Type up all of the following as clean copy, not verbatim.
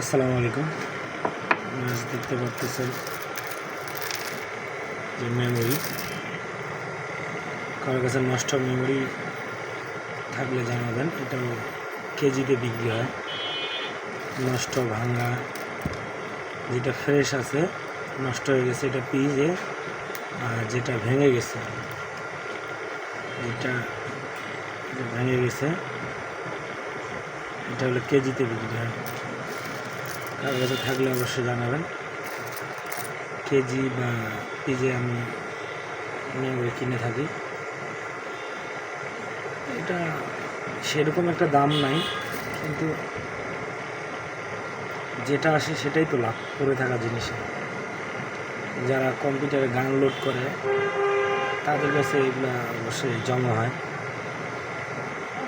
আসসালামু আলাইকুম। দেখতে পাচ্ছেন যে মেমোরি, কারোর কাছে নষ্ট মেমোরি থাকলে জানাবেন। এটাও কেজিতে বিক্রি হয়। নষ্ট ভাঙা, যেটা ফ্রেশ আছে নষ্ট হয়ে গেছে এটা পিজে, আর যেটা ভেঙে গেছে এটা হলো কেজিতে বিক্রি হয়। কারোর কাছে থাকলে অবশ্যই জানাবেন। কেজি বা পিজে আমি মেমোরি কিনে থাকি। এটা সেরকম একটা দাম নাই, কিন্তু যেটা আসে সেটাই তো লাভ করে থাকা জিনিসে। যারা কম্পিউটারে গান লোড করে তাদের কাছে এগুলো অবশ্যই জমা হয়।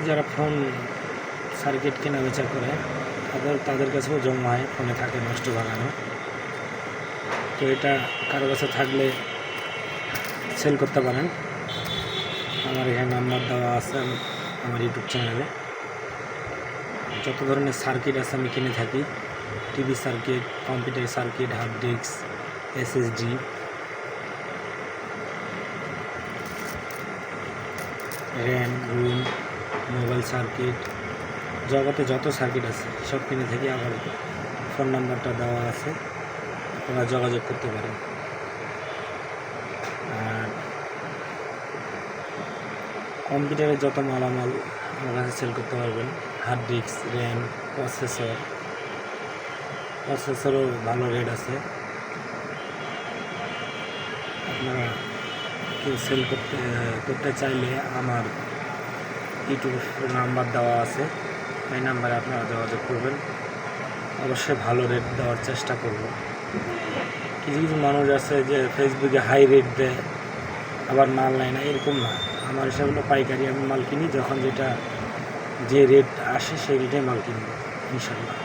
যারা ফোন সার্কিট কেনা বেচা করে তাদের কাছেও জমা হয়, ফোনে থাকে নষ্ট বানানো। তো এটা কারো কাছে থাকলে সেল করতে পারেন। আমার এখানে নাম্বার দেওয়া আছে আমার ইউটিউব চ্যানেলে। যত ধরনের সার্কিট আছে আমি কিনে থাকি। TV circuit, computer circuit, hard disk, SSD, RAM, ROM, mobile circuit, জগতে যত সার্কিট আছে সব কিনে থাকি। আমার ফোন নাম্বারটা দেওয়া আছে, আপনারা যোগাযোগ করতে পারেন। আর কম্পিউটারের যত মালামাল আমার কাছে সেল করতে পারবেন। হার্ড ডিস্ক, র্যাম, প্রসেসরও ভালো রেট আছে। আপনারা কেউ সেল করতে চাইলে আমার ইউটিউব নাম্বার দেওয়া আছে, এই নাম্বারে আপনারা যোগাযোগ করবেন। অবশ্যই ভালো রেট দেওয়ার চেষ্টা করব। কিছু কিছু মানুষ আছে যে ফেসবুকে হাই রেট দেয়, আবার মাল নেয় না, এরকম না। আমার সেগুলো পাইকারি আমি মাল কিনি, যখন যে রেট আসে সেই রেটে মাল কিনবো ইনশাল্লাহ।